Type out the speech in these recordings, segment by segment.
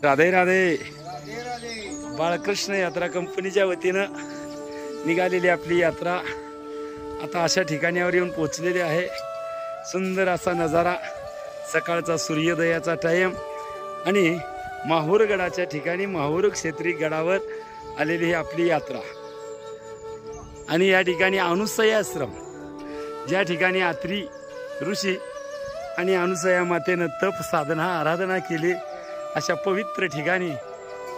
राधे राधे. बाळकृष्ण यात्रा कंपनीच्या वतीनं निघालेली आपली यात्रा आता अशा ठिकाणावर येऊन पोहोचलेली आहे. सुंदर असा नजारा, सकाळचा सूर्योदयाचा टाइम आणि माहूरगडाच्या ठिकाणी माहूर क्षेत्री गडावर आलेली ही आपली यात्रा. आणि या ठिकाणी अनुसया आश्रम, ज्या ठिकाणी अत्री ऋषी आणि अनुसया मातेनं तप साधना आराधना केली अशा पवित्र ठिकाणी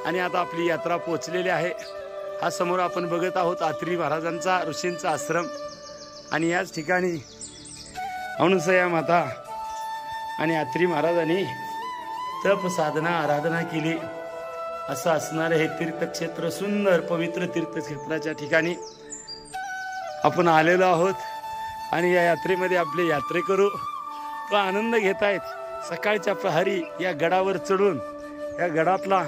आणि आता आपली यात्रा पोचलेली आहे. हा समोर आपण बघत आहोत अत्री महाराजांचा ऋषींचा आश्रम आणि याच ठिकाणी अनुसया माता आणि अत्री महाराजांनी तप साधना आराधना केली असं असणारे हे तीर्थक्षेत्र, सुंदर पवित्र तीर्थक्षेत्राच्या ठिकाणी आपण आलेलो आहोत. आणि या यात्रेमध्ये आपले यात्रेकरू तो आनंद घेत आहेत. सकाळच्या प्रहरी या गडावर चढून या गडातला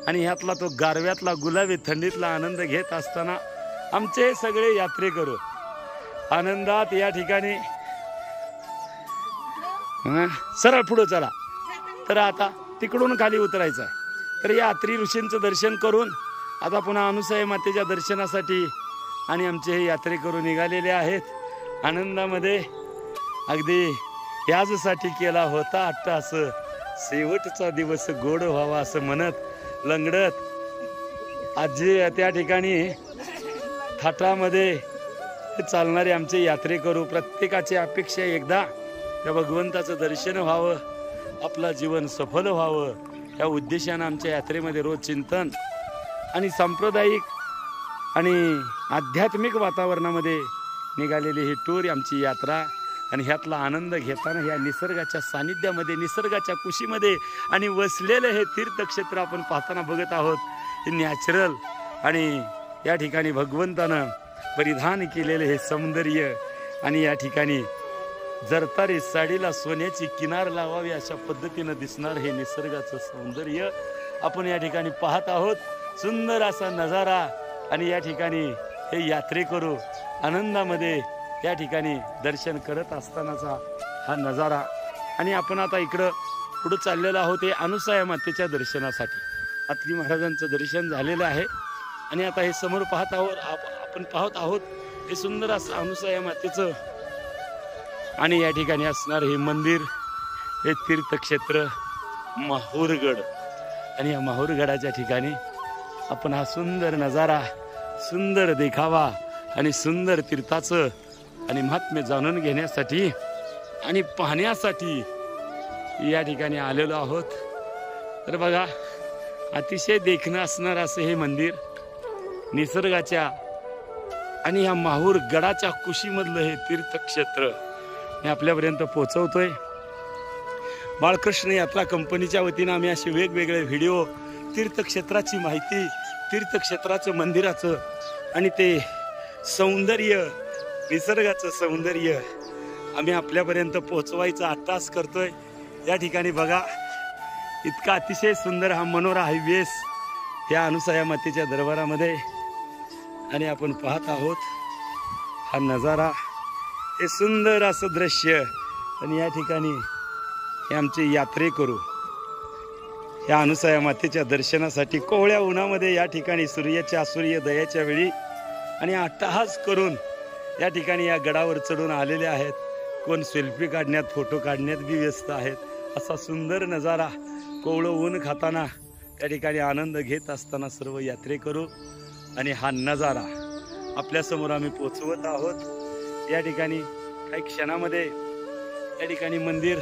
आणि ह्यातला तो गारव्यातला गुलाबी थंडीतला आनंद घेत असताना आमचे सगळे यात्रेकरू आनंदात या ठिकाणी सरळ पुढे चला. तर आता तिकडून खाली उतरायचं आहे. तर या अत्री ऋषींचं दर्शन करून आता पुन्हा अनुसया मातेच्या दर्शनासाठी आणि आमचे हे यात्रेकरू निघालेले आहेत. आनंदामध्ये अगदी याजसाठी केला होता अट्टास, शेवटचा दिवस गोड व्हावा असं म्हणत लंगडत आजी त्या ठिकाणी थाटामध्ये चालणारे आमचे यात्रेकरू, प्रत्येकाची अपेक्षा एकदा त्या भगवंताचं दर्शन व्हावं, आपलं जीवन सफल व्हावं या उद्देशानं आमच्या यात्रेमध्ये रोज चिंतन आणि सांप्रदायिक आणि आध्यात्मिक वातावरणामध्ये निघालेली ही टूर आमची यात्रा. आणि ह्यातला आनंद घेताना ह्या निसर्गाच्या सानिध्यामध्ये, निसर्गाच्या कुशीमध्ये आणि वसलेलं हे तीर्थक्षेत्र आपण पाहताना बघत आहोत. हे नॅचरल आणि या ठिकाणी भगवंतानं परिधान केलेले हे सौंदर्य आणि या ठिकाणी जरतारी साडीला सोन्याची किनार लावावी अशा पद्धतीनं दिसणार हे निसर्गाचं सौंदर्य आपण या ठिकाणी पाहत आहोत. सुंदर असा नजारा आणि या ठिकाणी हे यात्रेकरू आनंदामध्ये या ठिकाणी दर्शन करत असतानाचा हा नजारा. आणि आपण आता इकडं पुढं चाललेलो आहोत हे अनुसया मातेच्या दर्शनासाठी. अत्री महाराजांचं दर्शन झालेलं आहे आणि आता हे समोर पाहत आहोत आपण पाहत आहोत हे सुंदर असं अनुसया मातेचं आणि या ठिकाणी असणार हे मंदिर, हे तीर्थक्षेत्र माहूरगड. आणि या माहूरगडाच्या ठिकाणी आपण हा सुंदर नजारा, सुंदर देखावा आणि सुंदर तीर्थाचं आणि महात्म्य जाणून घेण्यासाठी आणि पाहण्यासाठी या ठिकाणी आलेलो आहोत. तर बघा, अतिशय देखणं असणार असं हे मंदिर निसर्गाच्या आणि ह्या माहूर गडाच्या कुशीमधलं हे तीर्थक्षेत्र मी आपल्यापर्यंत पोहोचवतोय. बाळकृष्ण यात्रा कंपनीच्या वतीनं आम्ही असे वेगवेगळे व्हिडिओ, तीर्थक्षेत्राची माहिती, तीर्थक्षेत्राचं मंदिराचं आणि ते सौंदर्य, निसर्गाचं सौंदर्य आम्ही आपल्यापर्यंत पोहोचवायचा अट्टास करतोय. या ठिकाणी बघा, इतका अतिशय सुंदर हा मनोरा हायवेस या अनुसया मातेच्या दरबारामध्ये आणि आपण पाहत आहोत हा नजारा, हे सुंदर असं दृश्य. आणि या ठिकाणी हे आमचे यात्रेकरू या अनुसया मातेच्या दर्शनासाठी कोवळ्या उन्हामध्ये या ठिकाणी सूर्योदयाच्या वेळी आणि अट्टहास करून या ठिकाणी या गडावर चढून आलेले आहेत. कोण सेल्फी काढण्यात, फोटो काढण्यात बी व्यस्त आहेत. असा सुंदर नजारा, कोवळं ऊन खाताना त्या ठिकाणी आनंद घेत असताना सर्व यात्रेकरू आणि हा नजारा आपल्यासमोर आम्ही पोचवत आहोत. या ठिकाणी काही क्षणामध्ये या ठिकाणी मंदिर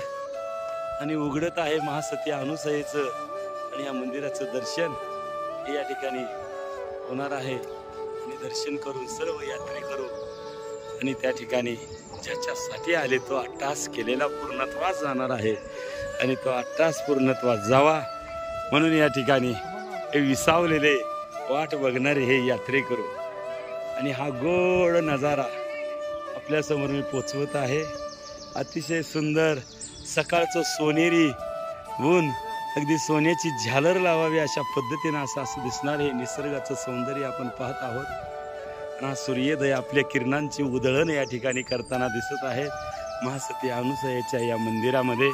आणि उघडत आहे महासती अनुसयेचं आणि या मंदिराचं दर्शन हे या ठिकाणी होणार आहे. आणि दर्शन करून सर्व यात्रेकरू आणि त्या ठिकाणी ज्याच्यासाठी आले तो अट्टास केलेला पूर्णत्वास जाणार आहे आणि तो अट्टास पूर्णत्वास जावा म्हणून या ठिकाणी हे विसावलेले वाट बघणारे हे यात्रेकरू आणि हा गोड नजारा आपल्यासमोर मी पोचवत आहे. अतिशय सुंदर सकाळचं सोनेरी ऊन, अगदी सोन्याची झालर लावावी अशा पद्धतीनं असं दिसणार हे निसर्गाचं सौंदर्य आपण पाहत आहोत. आणि हा सूर्योदय आपल्या किरणांची उधळण या ठिकाणी करताना दिसत आहे. महासती अनुसयेच्या या मंदिरामध्ये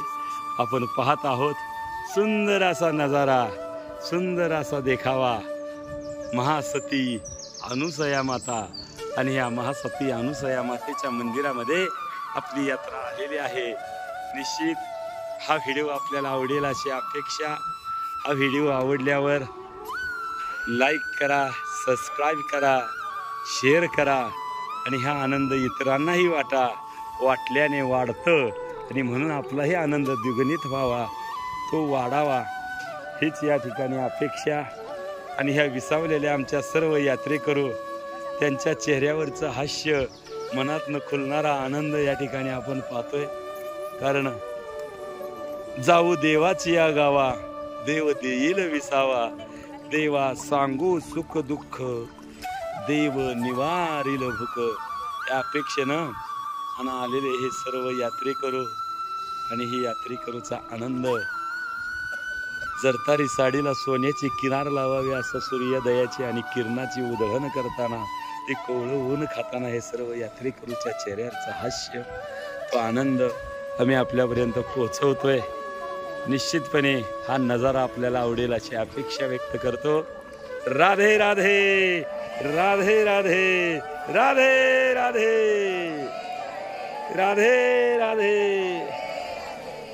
आपण पाहत आहोत सुंदर असा नजारा सुंदर असा देखावा महासती अनुसया माता आणि या महासती अनुसया मातेच्या मंदिरामध्ये आपली यात्रा आलेली आहे। निश्चित हा व्हिडिओ आपल्याला आवडेल अशी अपेक्षा। हा व्हिडिओ आवडल्यावर लाईक करा, सबस्क्राईब करा, शेअर करा आणि हा आनंद इतरांनाही वाटल्याने वाढतं आणि म्हणून आपलाही आनंद द्विगुणित व्हावा, तो वाढावा हीच या ठिकाणी अपेक्षा। आणि ह्या विसावलेल्या आमच्या सर्व यात्रेकरू त्यांच्या चेहऱ्यावरचं हास्य, मनातनं खुलणारा आनंद या ठिकाणी आपण पाहतोय। कारण जाऊ देवाची या गावा, देव देईल विसावा, देवा सांगू सुख दुःख, देव निवारील भूक, या अपेक्षेनं आणि आलेले हे सर्व यात्रेकरू आणि ही यात्रेकरूचा आनंद। जरतारी साडीला सोन्याची किनार लावावी असं सूर्योदयाची आणि किरणाची उधळण करताना, ते कोवळं ऊन खाताना हे सर्व यात्रेकरूच्या चेहऱ्यावरचं हास्य, तो आनंद आम्ही आपल्यापर्यंत पोहोचवतोय। निश्चितपणे हा नजारा आपल्याला आवडेल अशी अपेक्षा व्यक्त करतो। राधे राधे राधे राधे राधे राधे राधे राधे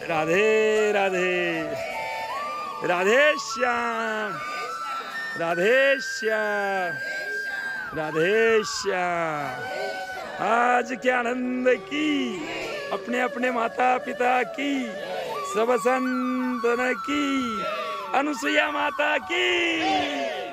राधे राधे राधे श्याम राधे श्याम राधे श्याम। आज के आनंद की, अपने अपने माता पिता की, सब संतन की, अनुसुईया माता की।